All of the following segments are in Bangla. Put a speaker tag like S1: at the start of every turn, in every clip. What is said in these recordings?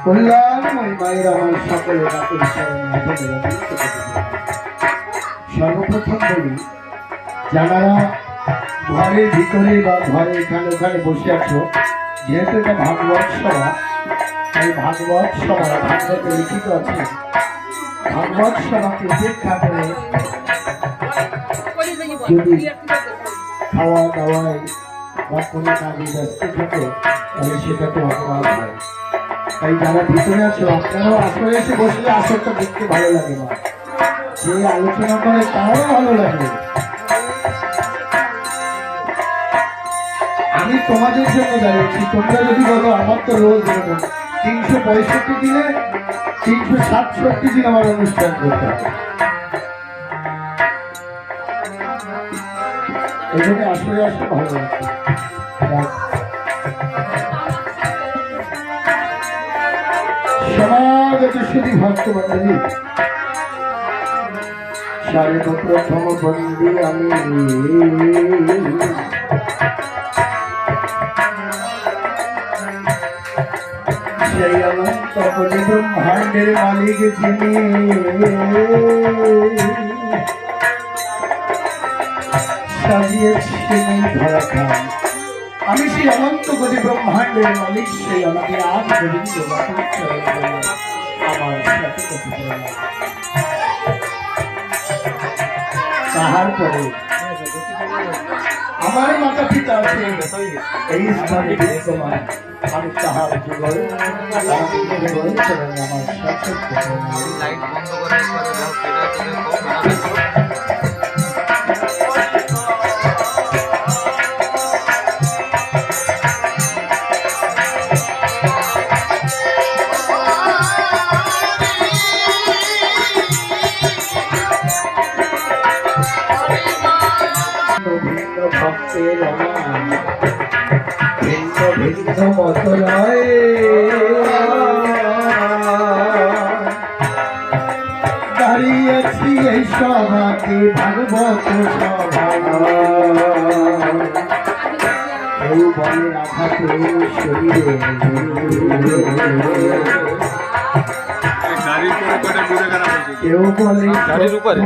S1: কল্যাণময় মায়ের আমার সকলে সর্বপ্রথম বলি, যারা ঘরের ভিতরে বা ঘরে এখানে ওখানে বসে আছো, যেহেতু এটা ভাগবত সভা, তাই ভাগবত সভা ভাগবতে লিখিত আছে, ভাগবত সভাকে উপেক্ষা করে যদি খাওয়া দাওয়ায় বা কোনো কাজে ব্যস্ত থাকে তাহলে সেটা তো অপরাধ হয়। তাই যারা ভিতরে আছো আপনারাও আসলে এসে বসলে আসরটা দেখতে ভালো লাগে না, যে আলোচনা করে তারও ভালো লাগে। আমি তোমাদের জন্য দাঁড়িয়েছি, তোমরা যদি বলো আমার তো রোজ এরকম 365 দিনে 367 দিন আমার অনুষ্ঠান করতে হবে, এই জন্য আসলে আসলে ভালো লাগে। সমাগত শ্রী ভক্তমণ্ডলী, সর্বপ্রথম বন্দী আমি সেই অনন্ত কোটি ব্রহ্মাণ্ডের মালিক যিনি, সাজিয়েছেন ধরা খান। আমি সেই অনন্ত কোটি ব্রহ্মাণ্ডের মালিক, সেই আমাকে আজ গোবিন্দ আমার সাথে কথা। তাহার পরে আমার মাতা পিতা আছে এই স্থানে বিদ্যমান, আমি তাহার যুগল আমার সাথে লাইট বন্ধ করে ভক্তের ভিন্ন ভিন্ন মত নয়, দাঁড়িয়েছি এই সভাকে ভাগবত সভা, কেউ বলে আঘাতে শরীরে, কেউ বলে গাড়ির উপরে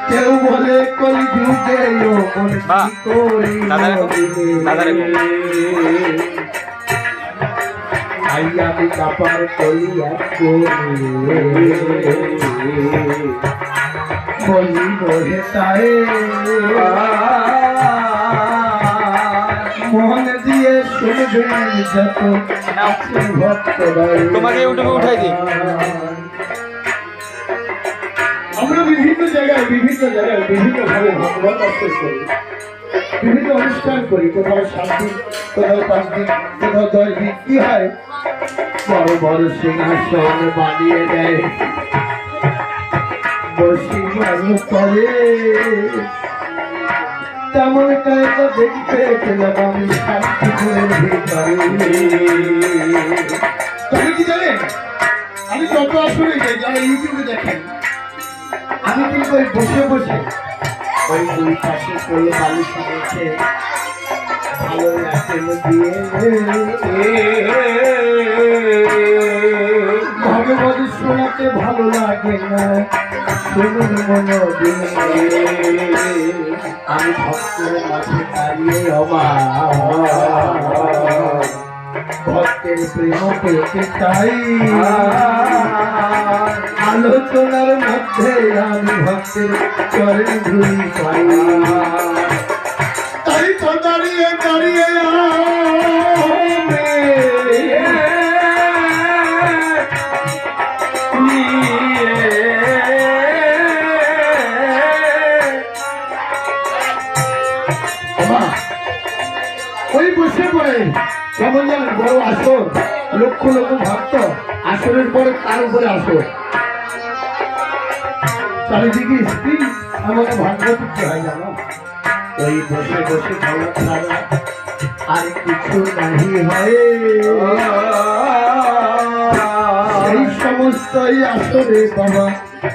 S1: কেউ বলে কলিযুগে আমি কাপার কলিয়া বলি বলে তাই মন দিয়ে শুনবেন যত ভক্ত, তোমাকে ইউটিউবে উঠাই দিই। জায়গায় বিভিন্ন ভাবে ভগবান দর্শন করি, বিভিন্ন অনুষ্ঠান করি, কোথাও 7 দিন, কোথাও 5 দিন, কোথাও 10 দিন। কি হয়, বড় বড় সিংহাসন বানিয়ে দেয়, বসি মানুষ করে। তেমন একটা দেখতে পেলাম আমি শান্তিপুরের ভিতরে। তবে কি জানেন, আমি যত আসলে যাই, যারা ইউটিউবে দেখেন, আমি কিন্তু ওই বসে বসে ওই 2 পাশে করে বালু শুনেছে ভালো লাগছে দিয়ে ভগবত শোনাতে ভালো লাগে না, শুনুন মন দিয়ে। আমি ভক্তের মাঝে দাঁড়িয়ে অবাক, ভক্তের প্রেম পেতে চাই, আলোচনার মধ্যে আমি ভক্তের চরণ ধুলি পাই। তাই তো দাঁড়িয়ে দাঁড়িয়ে ওই বসে পড়ে কেমন জানেন, বড় আসর, লক্ষ লক্ষ ভক্ত, আসরের পরে তার উপরে আসর, চারিদিকে স্ত্রী, আমাকে ভাগ্য করতে হয় জানো। ওই বসে বসে ভালো ছাড়া আর কিছু নাহি হয়, সেই সমস্তই আসরে বাবা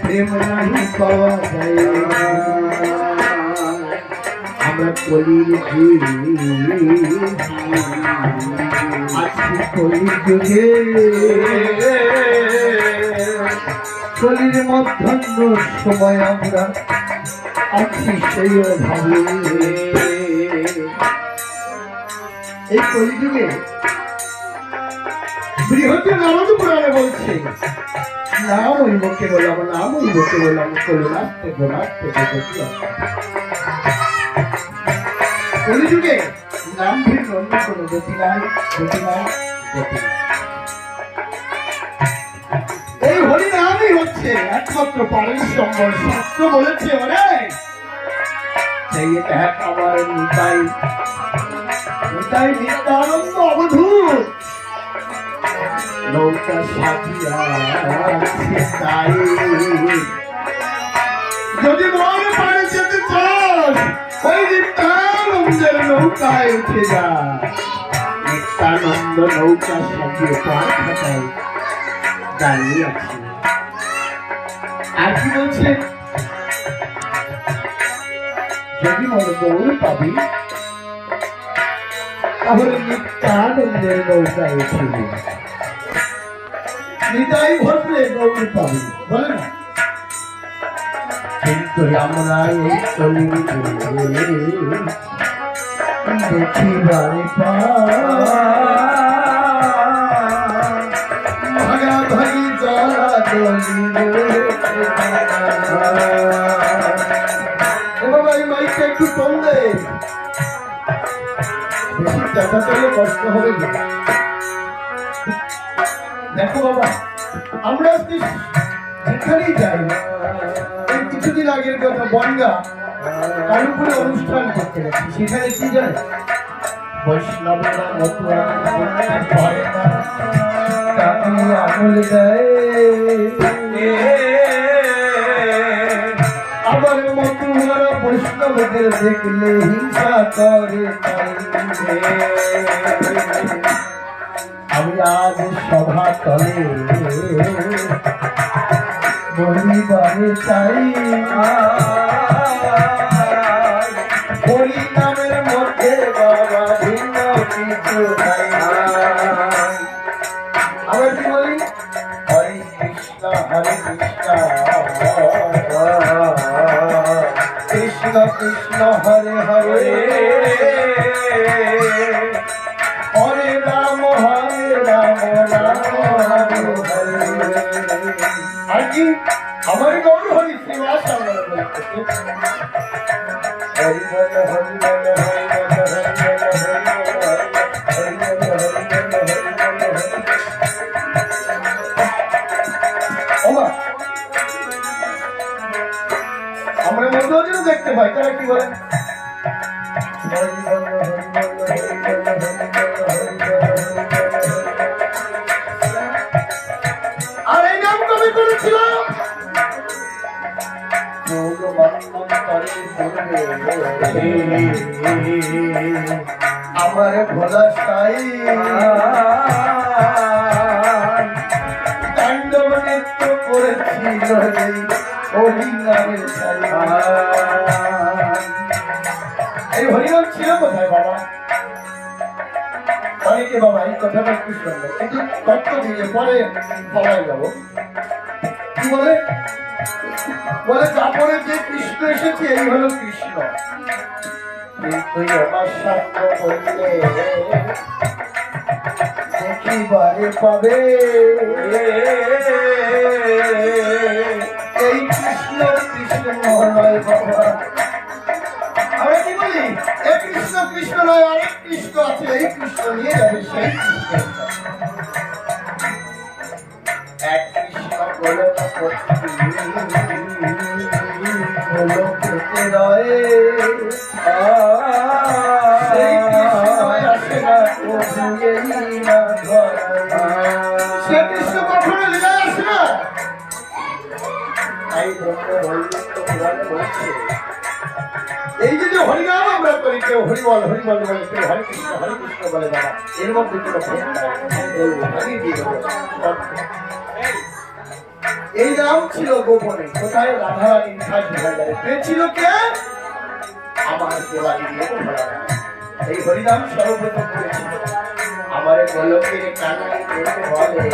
S1: প্রেম নাহি পাওয়া যায়। আমরা কলির আছি, কলির যুগে কলির মধ্যাহ্ন সময় আমরা আছি সেই ভাবে। এই কলিযুগে বৃহৎ নারদ পুরাণে বলছে, নাম ওই মুখে বললাম, নাম ওই মুখে বললাম, কলিনাথ গোনাথ। কলিযুগে নাম ভিন্ন অন্য কোনো গতি নাই, গতি নাই, গতি নাই। এই হরি নামই হচ্ছে একমাত্র পারের সম্বল। শাস্ত্র বলেছে ওরে সেই দেখ আমার নিতাই, নিতাই নিত্যানন্দ অবধূত নৌকা সাজিয়া তাই। যদি মনে পারে যেতে চাস, ওই নিত্যানন্দের নৌকায় উঠে যা। নিত্যানন্দ নৌকা সাজিয়ে পার খাটায় দাঁড়িয়ে আছে। আর কি বলছে, যদি মনে গৌর পাবি তাহলে নিত্যানন্দের নৌকায় উঠে যা। নিতাই ভরলে গৌর পাবি, বলে না? কিন্তু আমরা এই দেখিবারে ভাগা ভাগি জলা মাইকে একটু চললে বেশি টাকা চলে কষ্ট হবে না। দেখো বাবা, আমরা যেখানেই যাই, কিছুদিন আগের কথা, বনগা কালুপুরে অনুষ্ঠান করতে গেছি। সেখানে কি জানে, বৈষ্ণবেরা মতুয়া ভয় না, তাকে আমল দেয়, আবার মতুয়ারা বৈষ্ণবদের দেখলে হিংসা করে। আমি আজ সভা তলে বলিবারে চাই, হরি নামের মধ্যে বাবা ভিন্ন কিছু নাই। আবার কি বলি, হরে কৃষ্ণ কৃষ্ণ কৃষ্ণ হরে হরে, হরে রাম রাম হরে হরে। আর কি আমার গৌর হরি শ্রীনিবাস হরি বল, হরি বল, হরি বল, হরি বল, হরি বল, হরি বল, হরি বল। যেন দেখতে পাই। তারা কি বলেন? আর এই নাম কবি করেছিল আমার ভোলা সাই তাণ্ডব নৃত্য করেছিল হরিনামের এই হরিনাম ছিল কোথায় বাবা? অনেকে বাবা এই কথাটা একটু শুনবে, কিন্তু তত্ত্ব দিয়ে পরে বলাই যাবো। কি বলে? বলে তারপরে যে কৃষ্ণ এসেছে এই হলো কৃষ্ণ। তুই আমার সাধ্য করলে দেখিবারে পাবে এই কৃষ্ণ কৃষ্ণ নয় বাবা। আমরা কি বলি? এই কৃষ্ণ কৃষ্ণ নয়, অনেক কৃষ্ণ আছে, এই কৃষ্ণ নিয়ে যাবে সেই কৃষ্ণ। এক কৃষ্ণ গোলক সে কৃষ্ণ কখনো লীলায় আসে না। এই যে হরিনাম আমরা করি, কেউ হরিবল হরিবল বলে, কেউ হরে কৃষ্ণ বলে, বাবা এর মধ্যে এই নাম ছিল গোপনে। কোথায়? রাধারানীর ভান্ডারে পেয়েছিল কে? আমার দেওয়ালি দিয়ে এই হরিনাম সর্বপ্রথম করেছিল। আমার গোলকের কানাই বলে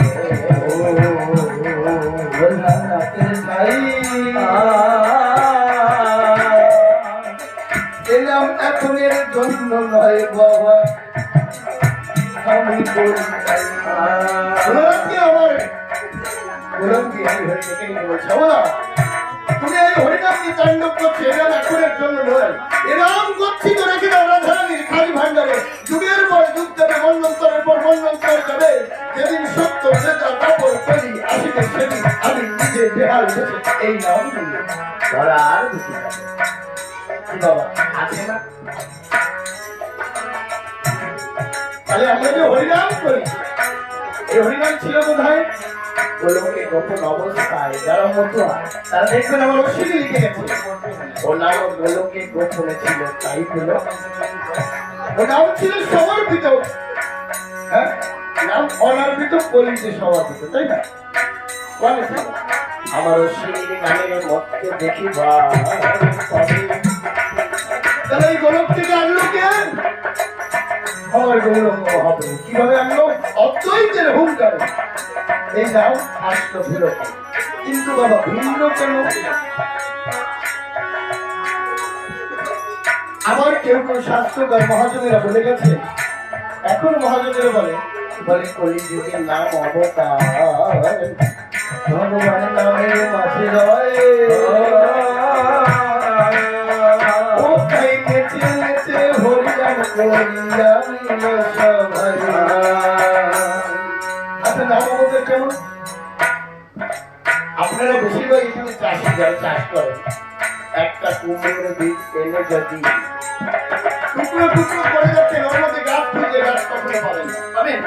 S1: এলাম এখনের জন্য নয় বাবা, আমি করি আমার গোলককে আমি হরিকে বলছি না, তুমি এই হরিনাম কি তাণ্ডব করছে? এরাম এখনের জন্য নয়, এরাম গচ্ছিত রেখে দাও রাধারানীর খালি ভান্ডারে। যুগের পর যুগ যাবে, মন্বন্তরের পর মন্বন্তর যাবে, যেদিন সত্য সেটা কাপড় করি আসিবে সেদিন আমি নিজে বেহাল বসে এই নাম নিয়ে ধরা আর বুঝি কি বাবা আছে না? তাহলে আমরা যে হরিনাম করি, এই হরিনাম ছিল কোথায়? গোলকে গোপন অবস্থায় যারা মতুয়া তারা দেখবেন আমার অশ্বিনী লিখে গেছে, ওর নাম গোলকে গোপনে ছিল, তাই হলো ওর নাম ছিল সমর্পিত। হ্যাঁ, নাম অনার্পিত কলিতে সমর্পিত, তাই না? আমার অশ্বিনী গানের মধ্যে দেখিবা তাহলে এই গোলক থেকে আনলো কে? আমার গৌরঙ্গ হবে। কিভাবে আনলো? অদ্বৈতের হুঙ্কার এই নাম আসলো ফেরত। কিন্তু বাবা ভিন্ন কেন? আমার কেউ কেউ শাস্ত্রকার মহাজনেরা বলে গেছে, এখন মহাজনেরা বলে কলিযুগের নাম অবতার, ভগবান নামের মাঝে রয় আচ্ছা নাম আমাদের কেমন? আপনারা বেশিরভাগ এখানে চাষি যারা চাষ করেন, একটা কুমড়োর বীজ এনে যদি টুকরো টুকরো করে যাচ্ছে ওর মধ্যে গাছ খুঁজে গাছ কখনো পাবেন পাবেন?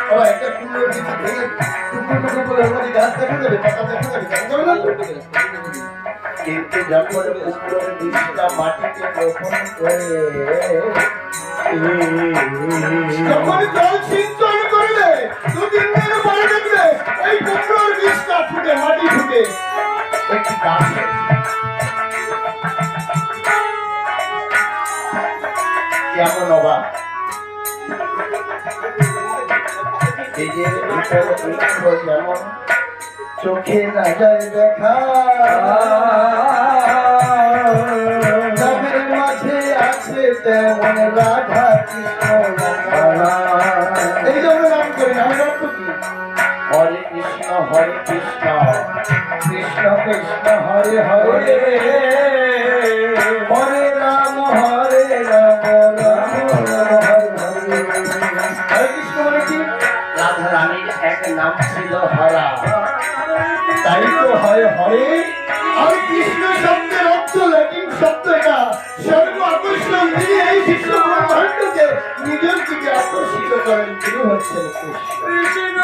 S1: বাবা একটা কুমড়োর বীজ ভেঙে টুকরো টুকরো করে ওর মধ্যে গাছ দেখা যাবে, পাতা দেখা যাবে, দেখা যাবে না? কিন্তু যখন কুমড়োর বীজটা মাটিতে রোপণ করে যখন জল সিঞ্চন করবে 2-3 দিন পরে দেখবে এই কুমড়োর বীজটা ফুটে মাটি ফুটে একটি গাছ। কেমন অবাক! এই যে যেমন চোখে না যায় দেখা, নামের মাঝে আছে তেমন রাধা কৃষ্ণ। এই জন্য নাম করি, নামের অর্থ কি? হরে কৃষ্ণ কৃষ্ণ কৃষ্ণ হরে হরে, হরে রাম রাম রাম হরে হরে। হরে কৃষ্ণ মানে কি? রাধা রানীর এক নাম ছিল হরা, তাই তো হয় হরে। আর কৃষ্ণ শব্দের অর্থ ল্যাটিন সত্য এটা স্বর্গ আকর্ষণ দিয়ে এই শিষ্য ব্রহ্মাণ্ডকে নিজের দিকে আকর্ষিত করেন তিনি হচ্ছেন কৃষ্ণ।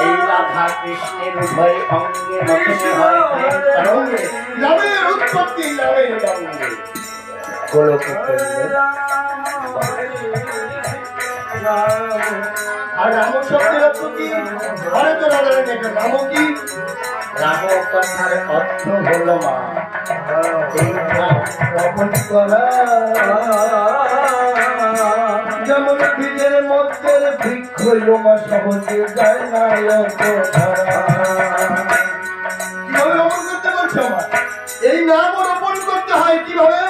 S2: এই রাধা কৃষ্ণের উভয় অঙ্গে মতনে হয় তরঙ্গে,
S1: নামের উৎপত্তি নামের অঙ্গে
S2: গোলকে করলে
S1: আর রাম শব্দের অর্থ কি? ভারত রাধারণ একটা নাম কি?
S2: রাম কথার অর্থ হলো মা। এই নাম রমণ করা যেমন বীজের মধ্যে বৃক্ষ লোমা সহজে যায় না
S1: কিভাবে রোপণ করতে বলছো আমার? এই নাম রোপণ করতে হয় কিভাবে?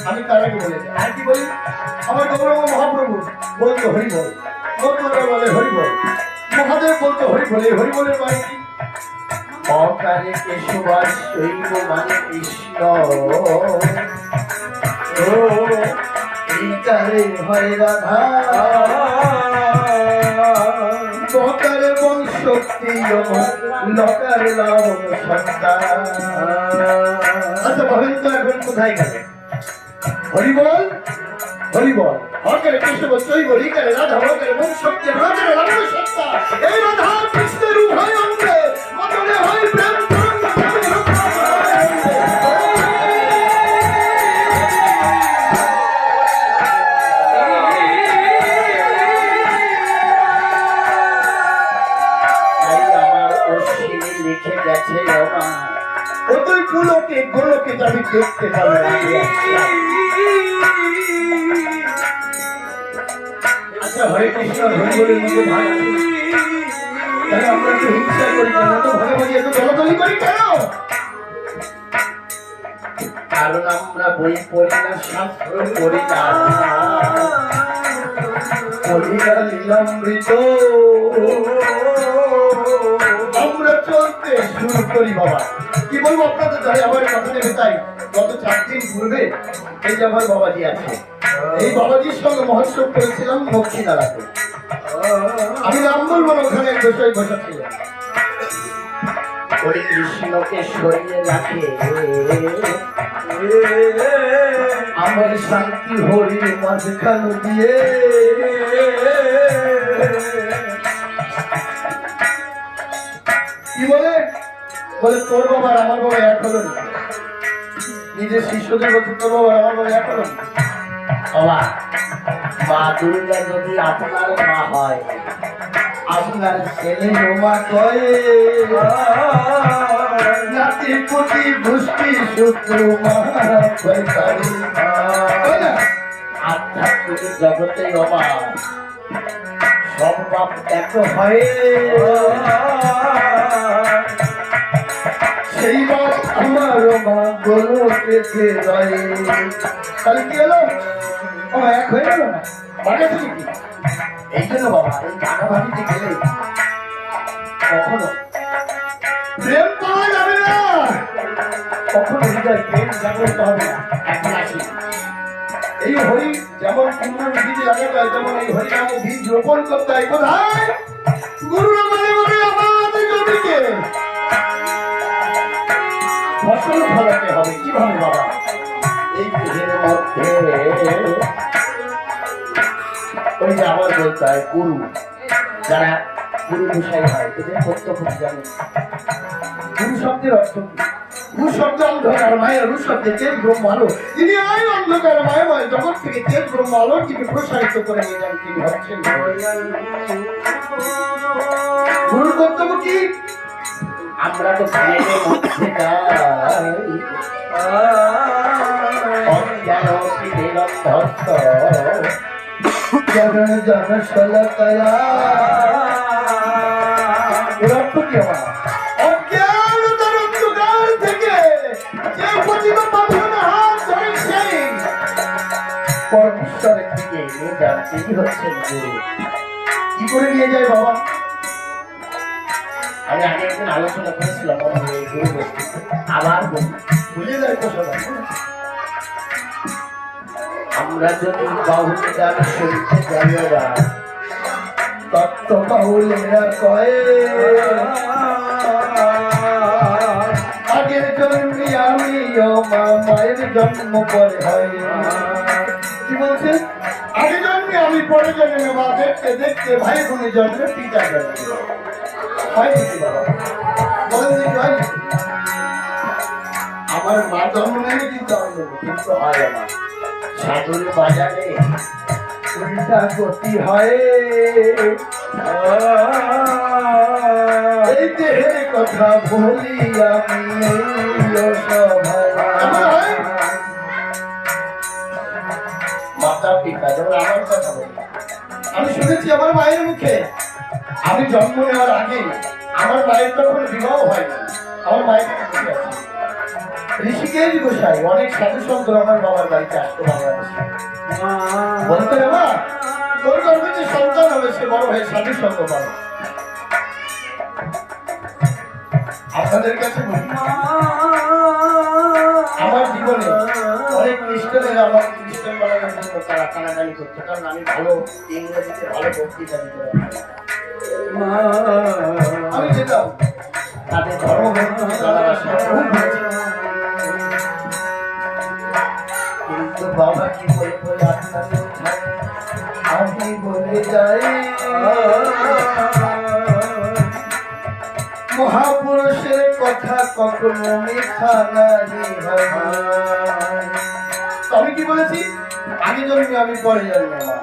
S1: আমি তার আগে বলে যাই। আর কি বলি? আমার গৌরব মহাপ্রভু বলতো হরি বল, গৌরব বলে হরি বল, মহাদেব বলতো হরি বল। এই হরি বলের মানে কি?
S2: অকারে কেশবাস শৈব মানে কৃষ্ণ, এইকারে হয় রাধা,
S1: বকারে বংশক্তি লকারে লাবণ সত্তা। আচ্ছা বলেন তো এখন কোথায় গেলে? হরি বল হরি বল, হকারে কৃষ্ণ বল চৈ বল, ইকারে রাধা, হকারে বংশক্তি, লকারে লাবণ সত্তা। এই রাধা কৃষ্ণের উভয় অঙ্গে মতনে হয় প্রেম তরঙ্গ, নামের উৎপত্তি।
S2: তাই আমার অশ্বিনী লিখে গেছে মা।
S1: ওই পুলকে গোলকে আমি দেখতে পাবো না। আচ্ছা হরে কৃষ্ণ হরি বলের মধ্যে ভাগ আছে, তাহলে আমরা একটু হিংসা করি কেন? এত ভাগাভাগি এত দলাদলি করি কেন?
S2: কারণ আমরা বই পড়ি না, শাস্ত্র পড়ি না,
S1: পড়ি না লীলামৃত আমরা চলতে শুরু করি। বাবা কি বলবো আপনাদের ধরে আমার কথা নেবে। তাই গত 4 দিন পূর্বে এই যে আমার বাবাজি আছে, এই বাবাজির সঙ্গে মহোৎসব করেছিলাম দক্ষিণারাতে। আমি নাম বলবো না, ওখানে এক বিষয় বসাচ্ছিলাম।
S2: ওই কৃষ্ণকে সরিয়ে রাখে
S1: আমার শান্তি হরি মাঝখান দিয়ে। কি বলে? বলে তোর বাবা আর আমার বাবা এক হলো না। নিজের শিষ্যদের বলছে তোর বাবা আর আমার বাবা এক হলো না।
S2: বাবা, মা দুর্গা যদি আপনার মা হয়, আপনার ছেলে রোমা কয়ে
S1: নাতি পুতি ভুষ্টি সূত্র
S2: আধ্যাত্মিক জগতে বাবা সব বাপ এক হয়।
S1: সেই বাপ আমার মা গরু পেতে রয়ে। তাহলে কি হলো? আমার এক হয়ে গেল না? বাড়াতে কি?
S2: এই জন্য বাবা এই ভাগাভাগিতে গেলে কখনো
S1: প্রেম পাওয়া যাবে না,
S2: কখনো হৃদয় প্রেম জাগ্রত হবে না। এখন আসি,
S1: এই হরি যেমন কুমড়োর বীজ লাগাতে হয় তেমন এই হরি নামে বীজ রোপণ করতে হয়। কোথায়? গুরুর মনে মনে আমাদের জমিকে
S2: ফসল ফলাতে হবে। কিভাবে বাবা? এই বীজের মধ্যে ওই যে আবার বলতে হয় গুরু, যারা গুরু গোসাই হয় এদের প্রত্যক্ষ জানে।
S1: গুরু শব্দের অর্থ কি? গুরু শব্দ অন্ধকার মায়ের, রু শব্দে তেজ ব্রহ্ম আলো। তিনি এই অন্ধকার মায়াময় জগৎ থেকে তেজ ব্রহ্ম আলোটিকে প্রসারিত করে নিয়ে যান। তিনি হচ্ছেন গুরুর কর্তব্য কি?
S2: আমরা তো জ্ঞানের মধ্যে অজ্ঞান নিরন্ধস্ত
S1: চরণ জন সলকয়া। এর অর্থ কি আমার? অজ্ঞানতার অন্ধকার থেকে যে পতিত পাবন হাত ধরে সেই
S2: পরমেশ্বরের দিকে নিয়ে যান। তিনি হচ্ছেন গুরু।
S1: কি করে নিয়ে যায় বাবা?
S2: আমি আগে একদিন আলোচনা করেছিলাম এই গুরু বস্তুতে, আবার
S1: ভুলে যায় তো সবাই।
S2: আমরা যদি বাহুল গান শুনতে যাই না,
S1: তত্ত্ব বাহুলেরা কয়ে আগের জন্মে আমি মা জন্ম পরে হয়। কি বলছে? আগে জন্মে আমি পরে জন্মে মা, দেখতে দেখতে ভাই বোনের জন্মে পিতা জন্মে। হয় নাকি বাবা? বলেন দেখি হয় নাকি? আমার মা জন্ম নেয়নি কিন্তু আমি জন্ম, কিন্তু হয় আমার
S2: সাধুর বাজারে
S1: উল্টা গতি হয়। এই দেহের কথা বলি আমি অসহায়।
S2: মাতা পিতা, যেমন আমার কথা বলি,
S1: আমি শুনেছি আমার মায়ের মুখে, আমি জন্ম নেওয়ার আগে আমার মায়ের তখন বিবাহ হয়নি। আমার মায়ের কাছে বসে আছে ঋষিকেশ গোসাই, অনেক সাধু সন্ত আমার বাবার বাড়িতে আসতো বাংলাদেশে। বলতো বাবা, তোর গর্ভে যে সন্তান হবে সে বড় হয়ে সাধু সন্ত পাবে। আপনাদের কাছে বলি, আমার জীবনে অনেক খ্রিস্টানের আমার খ্রিস্টান বানানোর জন্য তারা কানাকানি করতো, কারণ আমি ভালো ইংরেজিতে ভালো বক্তৃতা দিতে পারতাম। আমি যেতাম তাদের ধর্মগ্রন্থকে ভালোবাসা খুব হয়েছে। কিন্তু বাবা কি বলে বলে আপনাদের উঠায় আমি বলে যাই, মহাপুরুষের কথা কখনো মিথ্যা নাহি হয়। আমি কি বলেছি? আগে জন্মে আমি পরে জন্মে মা।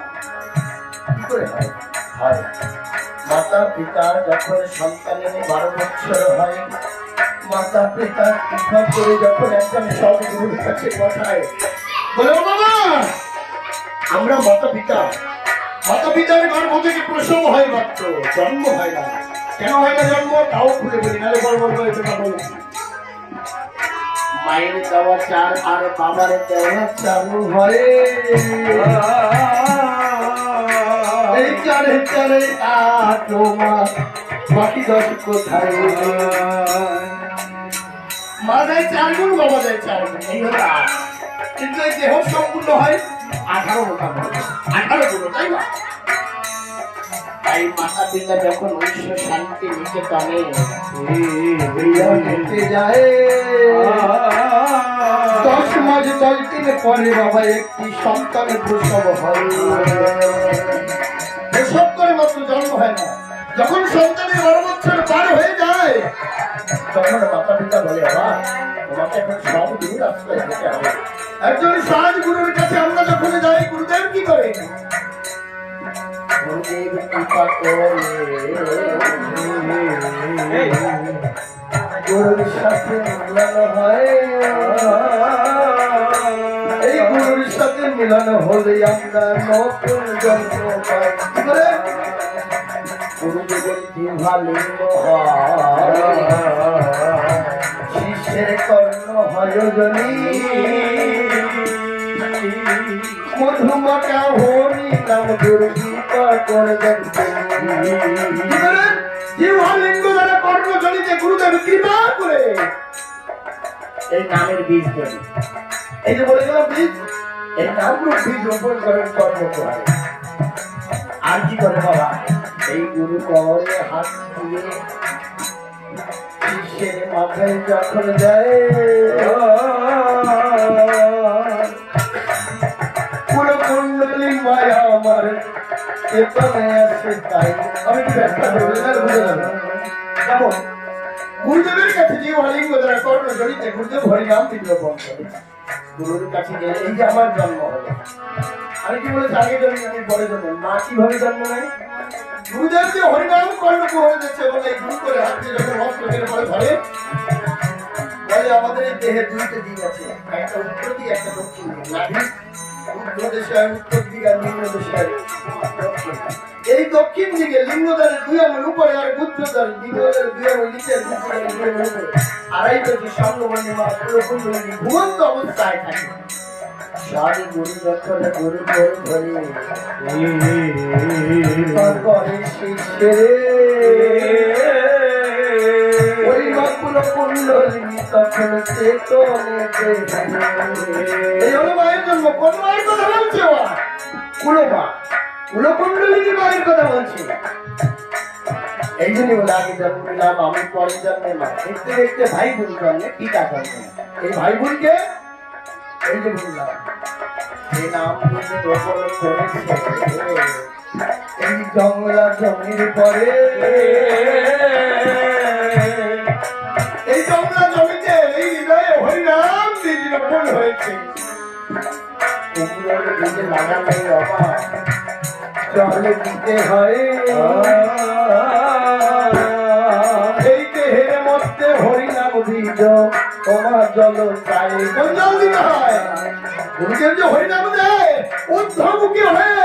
S1: কি করে হয়?
S2: হয় মাতা পিতা যখন সন্তানের 12 বছর হয়,
S1: মাতা পিতা কৃপা করে যখন একজন সদ্গুরুর কাছে পাঠায়, বলে ও বাবা, আমরা মাতা পিতার গর্ভ থেকে প্রসব হয় মাত্র, জন্ম হয় না। কেন হয় না জন্ম তাও খুলে বলি, নাহলে বড় করে তোমরা বলেছি।
S2: মায়ের দেওয়া চার আর বাবার দেওয়া
S1: চালু হয় এই চারে চারে 8 মাস, বাকি 10 কোথায়? মা দেয় 4 গুণ, বাবা দেয় 4 গুণ, এই হলো 8। কিন্তু এই দেহ সম্পূর্ণ হয় 18 মোটামুটি 18 গুণ, তাই না?
S2: তাই মাতা পিতা যখন ঐশ্বর শান্তি নিতে টানে
S1: হেঁটে যায় 10 মাস 10 দিন পরে বাবা একটি সন্তানের প্রসব হয়। প্রসব করে মাত্র জন্ম হয় না, যখন সন্তানের 12 বছর পার হয়ে যায়
S2: তখন মাতা পিতা বলে, বাবা তোমাকে এখন সব দূর আশ্রয় যেতে হবে।
S1: একজন সাজ গুরুর কাছে আমরা যখন যাই, গুরুদেব কি করে?
S2: গুরুদেব কৃপা করে
S1: গুরুর সাথে মিলন হয়। এই গুরুর সাথে মিলন হলে আমরা নতুন জন্ম পাই। কি করে?
S2: গুরুদেবের জিহ্বা লিঙ্গ হয়,
S1: শিষ্যের কর্ণ হয় জনী, মধুমাকা হরি নাম দুর্গীতা করে দেখতেন। কি করেন? জিহ্বা লিঙ্গ দ্বারা কর্ণজনিতে গুরুদেব কৃপা করে
S2: এই নামের বীজ দেবে।
S1: এই যে বলে গেলাম বীজ,
S2: এই নামরূপ বীজ রোপণ করেন কর্ম করে। আর কি করে বাবা? এই গুরু কবরে হাত দিয়ে
S1: শিষ্যের মাথায় যখন যায়, পুরো কুণ্ডলী মায়া আমার চেতনে আসে তাই। আমি কি ব্যাখ্যা করবো? বুঝে যাবে কেমন? গুরুদেবের কাছে যে অলিঙ্গ দ্বারা কর্ণজনিতে গুরুদেব হরিনাম বিজ্ঞাপন করে।
S2: গুরুর কাছে গেলে
S1: এই যে আমার জন্ম হলো, আমি কি বলেছি আগে জন্ম আমি পরে জন্ম, মা কিভাবে জন্ম নেয়? গুরুদেব যে হরিনাম কর্ণ হয়ে যাচ্ছে বলে এই গুরু করে হাত দিয়ে যখন অস্ত্র কেটে পরে ধরে, বলে আমাদের এই দেহে 2টা দিক আছে, একটা উত্তর দিক একটা দক্ষিণ দিক। নাভি উত্তর দেশে হয় উত্তর দিক, আর নিম্ন দেশে হয় দক্ষিণ। এই দক্ষিণ দিকে লিঙ্গদারের 2 আঙুল উপরে আর বুদ্ধদার লিঙ্গদারের 2 আঙুল নিচে, বুদ্ধদারের 2 আঙুল উপরে। আড়াই কেজি স্বর্ণবর্ণী মা পুরোপুরি ঘুমন্ত অবস্থায় থাকে।
S2: সারি গুরু যখন গুরু করে ধরে
S1: তারপরে শিষ্যের ওই মাকুল কুণ্ডলী তখন চেতনেতে এই হলো মায়ের জন্ম। কোন মায়ের কথা বলছে? কুলমা, কুলকুণ্ডলিনী মায়ের কথা বলছি। এই জন্যই বলে আগে জন্ম নিলাম আমি পরে জন্মে মা। দেখতে দেখতে ভাই বোন জন্মে পিতা জন্মে। এই ভাই বোনকে
S2: এই যে বললাম এই নাম বুঝে রোপণ করেছে এই জঙ্গলা জমির পরে, এই জঙ্গলা জমিতে এই হৃদয়ে হরিনাম বীজ রোপণ হয়েছে। কুমড়োর বীজ লাগালে বাবা জলে দিতে হয়, এই দেহের মধ্যে হরিনাম বীজ তোমার জল চাই কোন জল দিতে হয়? গুরুদেব যে হরিনাম দেয় ঊর্ধ্বমুখী হয়ে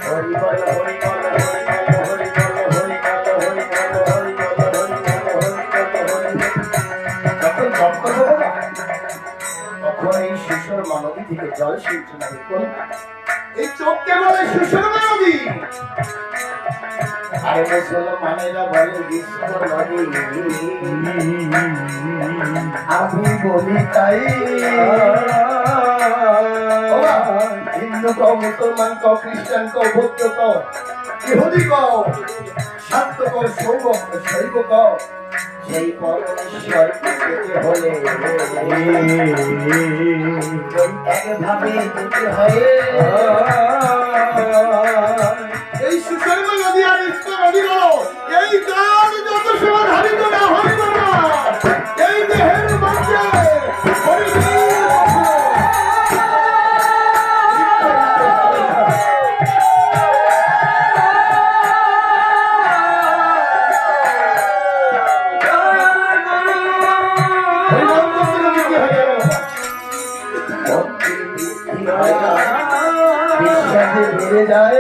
S2: হরি বল হরি বল হরি বল হরি বল হরি বল হরি বল হরি বল হরি বল হরি বল। যখন জপ করবো না তখন এই শিশুর মানবী থেকে জল সিঞ্চন করুন। এই চোখকে বলে শিশুর মানবী, আরে মুসলমানেরা বলে বিশ্ব নদী, আমি বলি তাই। হিন্দু কও, মুসলমান কও, খ্রিস্টান কও, বৌদ্ধ কও, ইহুদি কও, শাক্ত কও, শৈব কও, সেই পরমেশ্বর পেতে হলে একভাবে যেতে হয়। এই সুশর্ম নদী আর ইষ্ট নদী হলো এই গান যত সময় ধারিত না হয় না এই দেহের মধ্যে বেড়ে যায়।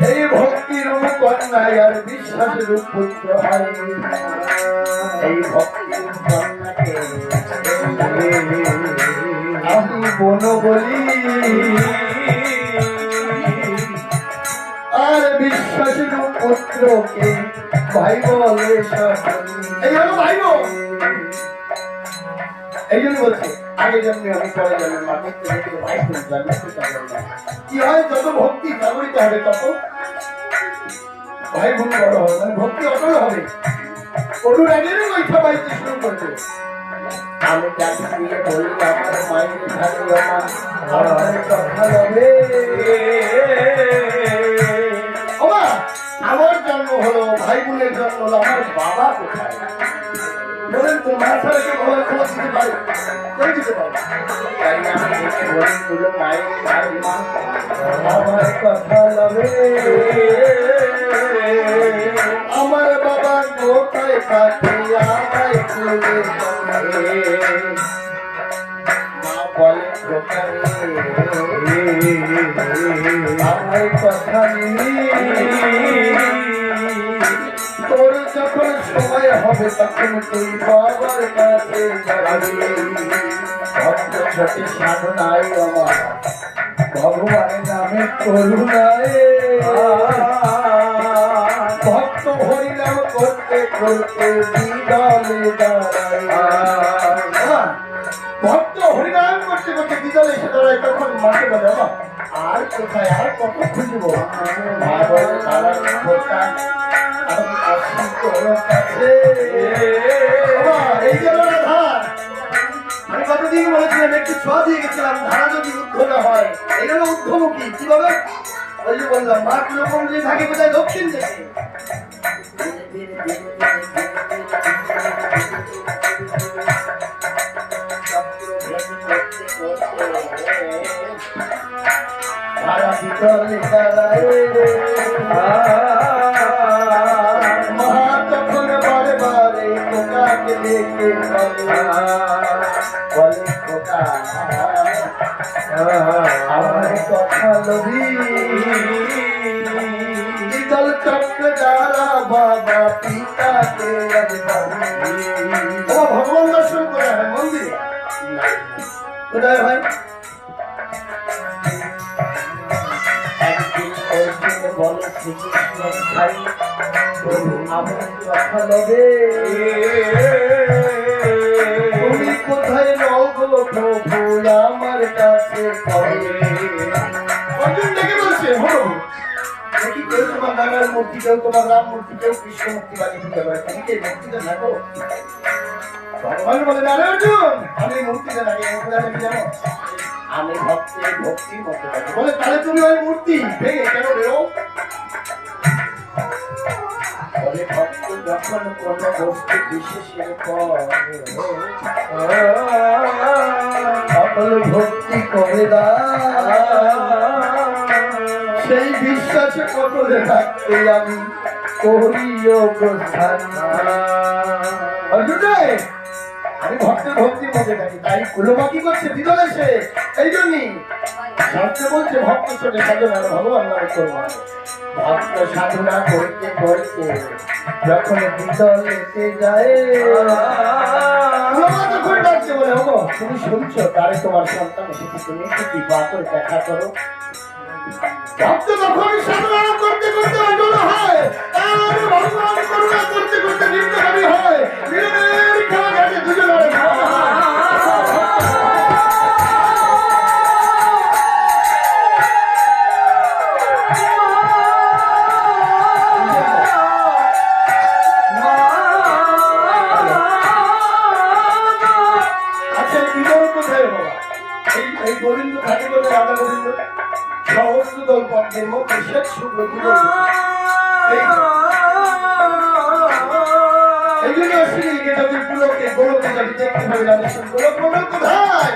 S2: এই ভক্তির কন্যায় আর বিশ্বাসের পুত্র হয়। এই ভক্তির কন্যাকে আমি বোন বলি আর বিশ্বাসের পুত্রকে ভাই বলে। এই হলো ভাই বোন। এই জন্য বলছি আগে জন্মে আমি পরে জন্মে মানুষ ভাই কি হয়, যত ভক্তি জাগরিত হবে তত ভাই বোন বড় হবে, মানে ভক্তি অটল হবে। অনুরাগেরও ইচ্ছা পাইতে শুরু করবে। আমি যাকে দিয়ে বলি আমার মায়ের ধারে আমার কথা হবে। ওমা আমার জন্ম হলো, ভাই বোনের জন্ম হলো, আমার বাবা কোথায় বলেন তো? মা ছাড়া কেউ ভালো খবর দিতে পারে? কেউ দিতে পারে? তাই আমি বলি তুলো মায়ের ধারে মা আমার কথা হবে। আমার বাবা কোথায় থাকে আমায় খুলে মা বলে কোথায় আমার কথা তোর যখন সময় হবে তখন তুই বাবার কাছে যাবি। ভক্ত ছোটে সাধনায় আমার ভগবানের নামে করুণায় ভক্ত হরিনাম করতে করতে বিদলে দাঁড়ায়। ভক্ত হরিনাম করতে করতে বিদলে এসে দাঁড়ায়, তখন মাকে বলে আর কোথায়, আর কত খুঁজবো? মা বলে তারা কোথায় আমি কতদিন বলেছিলাম একটু ছ দিয়ে গেছিলাম, ধারা যদি উদ্ধ না হয় এগুলো ঊর্ধ্বমুখী কিভাবে? ওই যে বললাম মা কিরকম যে থাকে কোথায় দক্ষিণ দিকে। ধারা ভিতরে দাঁড়ায় তখন বারে বারে খোকাকে দেখে বলে খোকা আমার কথা লবি দল চক্র দ্বারা বাবা পিতাকে ভগবান দর্শন করে হয় মন্দিরে কোথায় ভাই? একদিন অর্জুন বলে শ্রীকৃষ্ণ ভাই আমার কথা লবে তুমি কোথায় নগো প্রভু আমার কাছে অর্জুন ডেকে বলছে হলো দেখি কেউ তোমার নামের মূর্তি, কেউ তোমার রাম মূর্তি, কেউ কৃষ্ণ মূর্তি বানিয়ে দিতে পারে, তুমি কি মূর্তিতে থাকো? ভগবান বলে আরে অর্জুন আমি মূর্তিতে লাগে জানো আমি ভক্তির মধ্যে থাকি বলে তাহলে তুমি ওই মূর্তি ভেঙে কেন বেরো বলে ভক্ত যখন কোনো বস্তু বিশেষের পর সকল ভক্তি করে সেই বিশ্বাসে কতলে থাকতে আমি করিও প্রস্থান অর্জুন আমি ভক্তের ভক্তির মধ্যে থাকি তাই কুলবাকি করছে ভিতরে সে এই জন্যই শাস্ত্রে বলছে ভক্ত সঙ্গে সাধনা ভগবান নামে করবো ভক্ত সাধনা করতে করতে যখন বিদলেতে যায় তখন ডাকছে বলে হবো তুমি শুনছো তারে তোমার সন্তান এসেছে তুমি একটু কৃপা করে দেখা করো ভক্ত যখন সাধনা করতে করতে অটল হয় আর ভগবান করুণা করতে করতে নিত্যকামী হয় মিলনের খেলা ঘাটে দুজনের গোবিন্দ থাকে বলে রাধা গোবিন্দ সহস্র দল পক্ষের মধ্যে শেষ শুক্র এই জন্য শ্রীকে যদি পুলকে গোলকে যদি দেখতে পাবে রাধেশ্বর গোলক গোলক কোথায়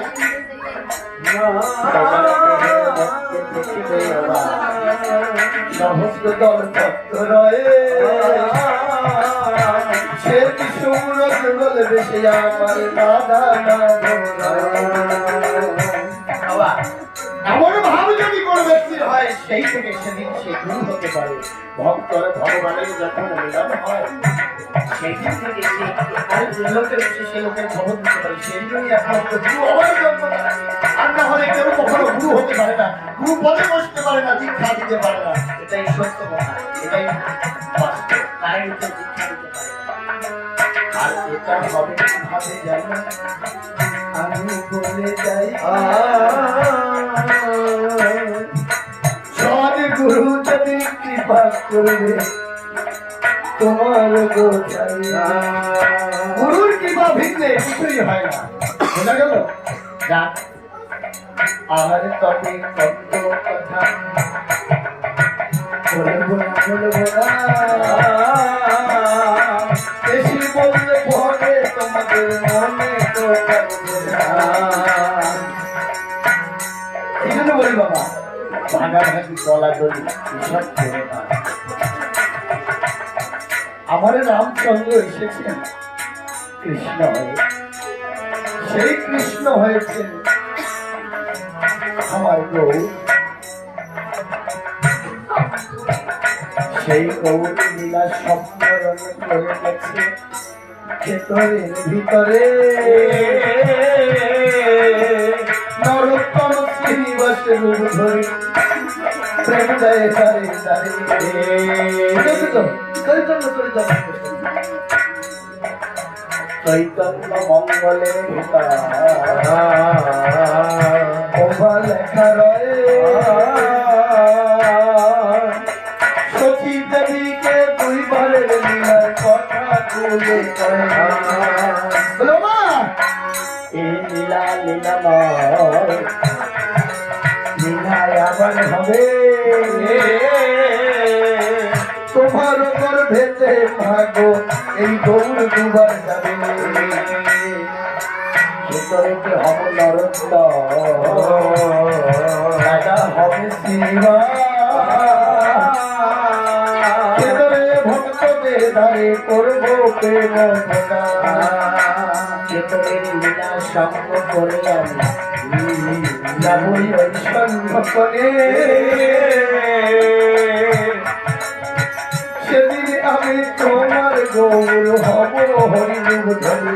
S2: সহস্র দল ভক্ত রয়ে সে সুরজ বলে বেশি আমার রাধা এমন ভাব যদি কোন ব্যক্তির হয় সেই থেকে সেদিন সে দূর হতে পারে ভক্তর ভগবানের যখন মিলন হয় সেই দিন থেকে সে লোকের সে লোকের খবর দিতে পারে সেই জন্যই একমাত্র গুরু হওয়ার জন্য আর না হলে কেউ কখনো গুরু হতে পারে না গুরু পদে বসতে পারে না দীক্ষা দিতে পারে না এটাই সত্য কথা এটাই বাস্তব তাই দীক্ষা দিতে পারে আর এটা হবে কিভাবে জানো আমি বলে যাই সদ গুরু যদি কৃপা করবে তোমার গুরুর কৃপা ভিন্নে কিছুই হয় না বোঝা গেল আর তবে কত কথা বলবো না বেশি বললে পরে তোমাদের মনে তো এই জন্য বলি বাবা ভাগাভাগি দলাদলি এসব করে না আমার রামচন্দ্র এসেছেন কৃষ্ণ হয়ে সেই কৃষ্ণ হয়েছেন আমার গৌর সেই গৌর লীলা স্বপ্ন রঙে করে গেছে ভেতরের ভিতরে নরোত্তম শ্রীনিবাসের রূপ ধরে প্রেম দেয় তারে তারে চৈতন্য মঙ্গলে লেখা রয়ে সচী দেবীকে দুইবারের লীলার কথা বলে বলো মা এই লীলা লীলাময় লীলায় আবার হবে তোমার গর্ভেতে ভাগো এই গৌর দুবার যাবে ভেতরেতে হব নরত্ব রাজা হবে শ্রীনিবাস ভেতরে ভক্তদের ধারে করবো প্রেম ভেতরের লীলা সঙ্গ করে আমি যাবই ওই সঙ্গ করে সেদিন আমি তোমার গৌর হব হরিরূপ ধরে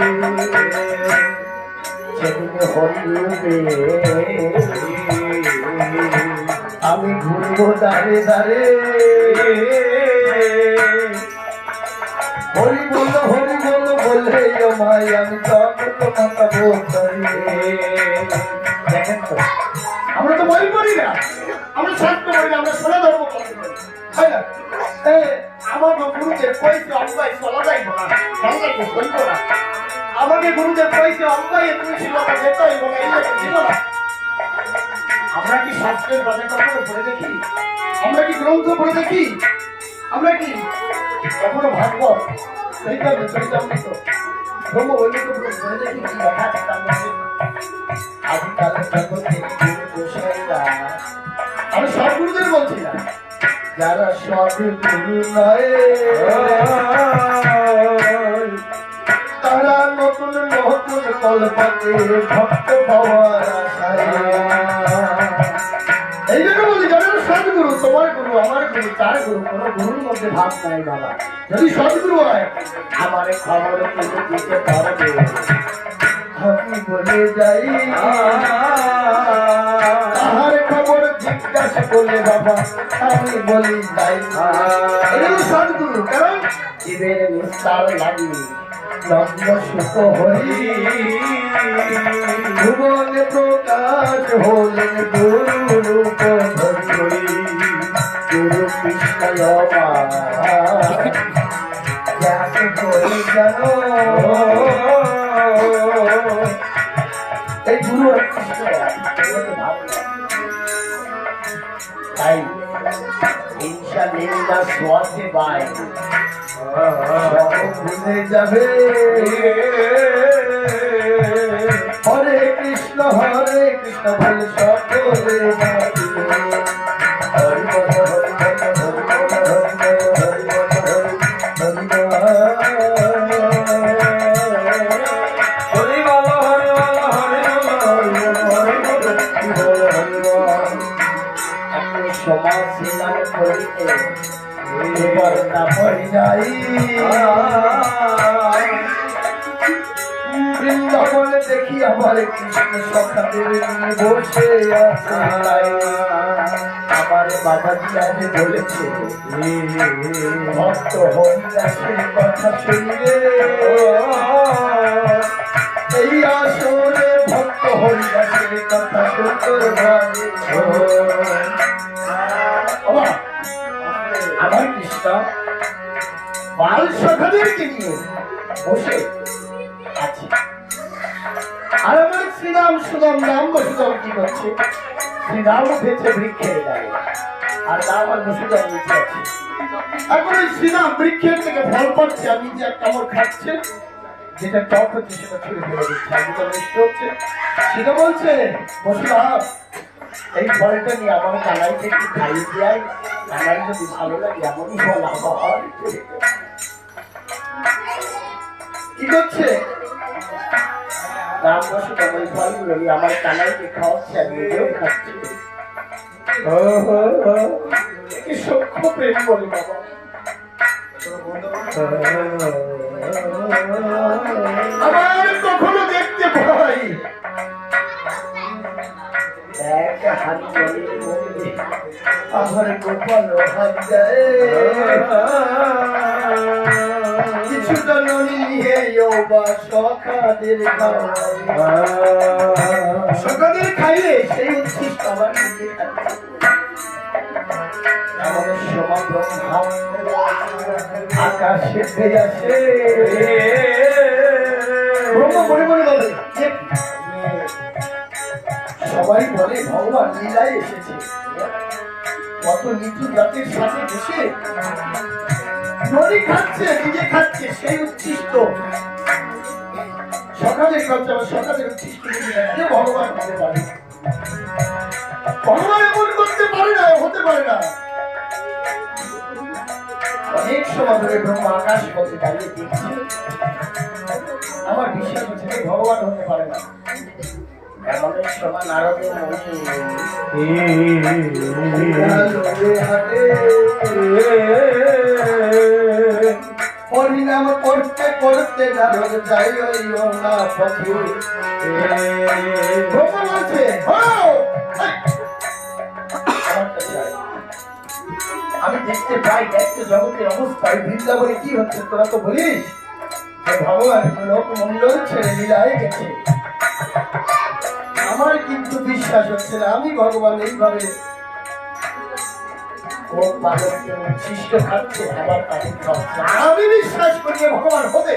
S2: সেদিন হরিরূপে আমি ঘুরবো দাঁড়ে দাঁড়ে হরি বলো বলে মাই আমি জগত মাতা বলি দেখেন তো আমরা তো বই পড়ি না আমরা শাস্ত্র পড়ি না আমরা সোনা ধর্ম করি তাই না আমার গুরুকে কইতে অবাই চলা যাইব না চলবো না আমাকে গুরুদেব কইছে অম্বাইয়ে তুলসী লতা যেতে হইব না, এই লোকে ছিল না। আমরা কি শাস্ত্রের কথা কখনো পড়ে দেখি? আমরা কি গ্রন্থ পড়ে দেখি? আমরা কি কখনো ভাগবত চরিতামৃত ব্রহ্ম বৈদিক পড়ে দেখি কি লেখা আছে তার মধ্যে? আজকালের জগতে গুরু গোসাইরা, আমি সব গুরুদের বলছি না, যারা সদ্গুরু নয় তারা নতুন নতুন কল্পতে ভক্ত পাওয়ার আশায়। এই জন্য বলি যারা সদ্গুরু, তোমার গুরু আমার গুরু তার গুরু, কোনো গুরুর মধ্যে ভাব নাই বাবা। যদি সদ্গুরু হয় আমার খবর কিন্তু দিতে পারবে, আমি বলে যাই তাহার খবর জিজ্ঞাসা করলে বাবা আমি বলি যাই। এটা সদ্গুরু, কারণ জীবের নিস্তার লাগি লগ্ন সুখ হরি ভুবনে প্রকাশ হলেন গুরু রূপ ধরি। গুরু কৃষ্ণ যাকে বলি জানো, এই গুরু আর কৃষ্ণ তাই হিংসা নিন্দা সোয়াতে বাই ভুলে যাবে। হরে কৃষ্ণ বলে সকলে হরি বল হরি বল হরি বল হরি বল হরি বল সমাজ ছিলাম করিতে বৃন্দাবনে দেখি আমার কৃষ্ণ সখাদের নিয়ে বসে আছে। আমার বাবাজি আগে বলেছে ভক্ত হরিদাসের কথা শুনলে এই আসরে ভক্ত হরিদাসের কথা সুন্দর ভাবে। আমার কৃষ্ণ বাল সখাদেরকে নিয়ে বসে আছে, আর আমার শ্রীরাম সুদাম নাম বসুদাম কি করছে? শ্রীরাম উঠেছে বৃক্ষের গায়ে আর নাম আর বসুদাম নিচে আছে। এখন ওই শ্রীরাম বৃক্ষের থেকে ফল পাচ্ছে, আমি যে একটা কামড় খাচ্ছে, যেটা টক হচ্ছে সেটা ছুঁড়ে ফেলে দিচ্ছে, আর যেটা মিষ্টি হচ্ছে সেটা বলছে বসুরাম এই ফলটা নিয়ে আমার কানাইকে একটু খাইয়ে দিয়ে কানাই যদি ভালো লাগে এমনই ফল আমার। কি করছে রাম বসুদাম ওই ফলগুলো নিয়ে আমার কানাইকে খাওয়াচ্ছে, আর নিজেও খাচ্ছে। কি সূক্ষ্ম প্রেম বলি বাবা। আমার কখনো দেখতে পাই এক হাত জলের মধ্যে আমার গোপাল হাত দেয়, কিছুটা ননি নিয়ে বা সখাদের সখাদের খাইলে সেই উচ্ছিষ্ট আমার নিজে খাচ্ছে। আমাদের সমান ব্রহ্মা আকাশে ভেজে আছে, ব্রহ্ম মনে মনে বলে সবাই বলে ভগবান লীলায় এসেছে, কত নিচু জাতির সাথে বসে নদী খাচ্ছে, নিজে খাচ্ছে সেই উচ্ছিষ্ট সকালের খাচ্ছে, আবার সকালের উচ্ছিষ্ট ভগবান হতে পারে। ভগবান এমন করতে পারে না, হতে পারে না। অনেক সময় ধরে ব্রহ্ম আকাশ পথে দাঁড়িয়ে দেখছে, আমার বিশ্বাস হচ্ছে ভগবান হতে পারে না। এমনের সময় নারদের হরিনাম করতে করতে নারদ যাই না পথে। বলছে আমি দেখতে পাই দেখতে জগতের অবস্থা, বৃন্দাবনে কি হচ্ছে তোরা তো বলিস ভগবান লোকমন্ডল ছেড়ে লীলায় গেছে। আমার কিন্তু বিশ্বাস হচ্ছে না আমি ভগবান এইভাবে শিষ্ট খাচ্ছে, আবার তাদের খাচ্ছে। আমি বিশ্বাস করি ভগবান হবে।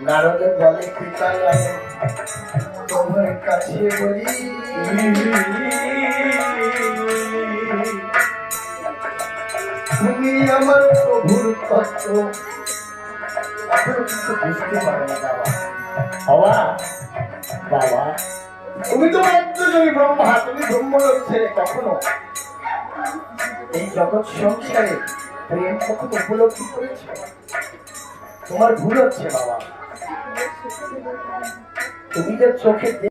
S2: নারদে বলে পিতা আমি তোমার কাছে বলি তুমি আমার প্রভুর তত্ত্ব এখনো কিন্তু বুঝতে পারো না বাবা। বাবা বাবা তুমি তো একজনই ব্রহ্মা, তুমি ব্রহ্মলোক ছেড়ে কখনো এই জগৎ সংসারে প্রেম কখনো উপলব্ধি করেছ? তোমার ভুল হচ্ছে বাবা। তুমি যে চোখে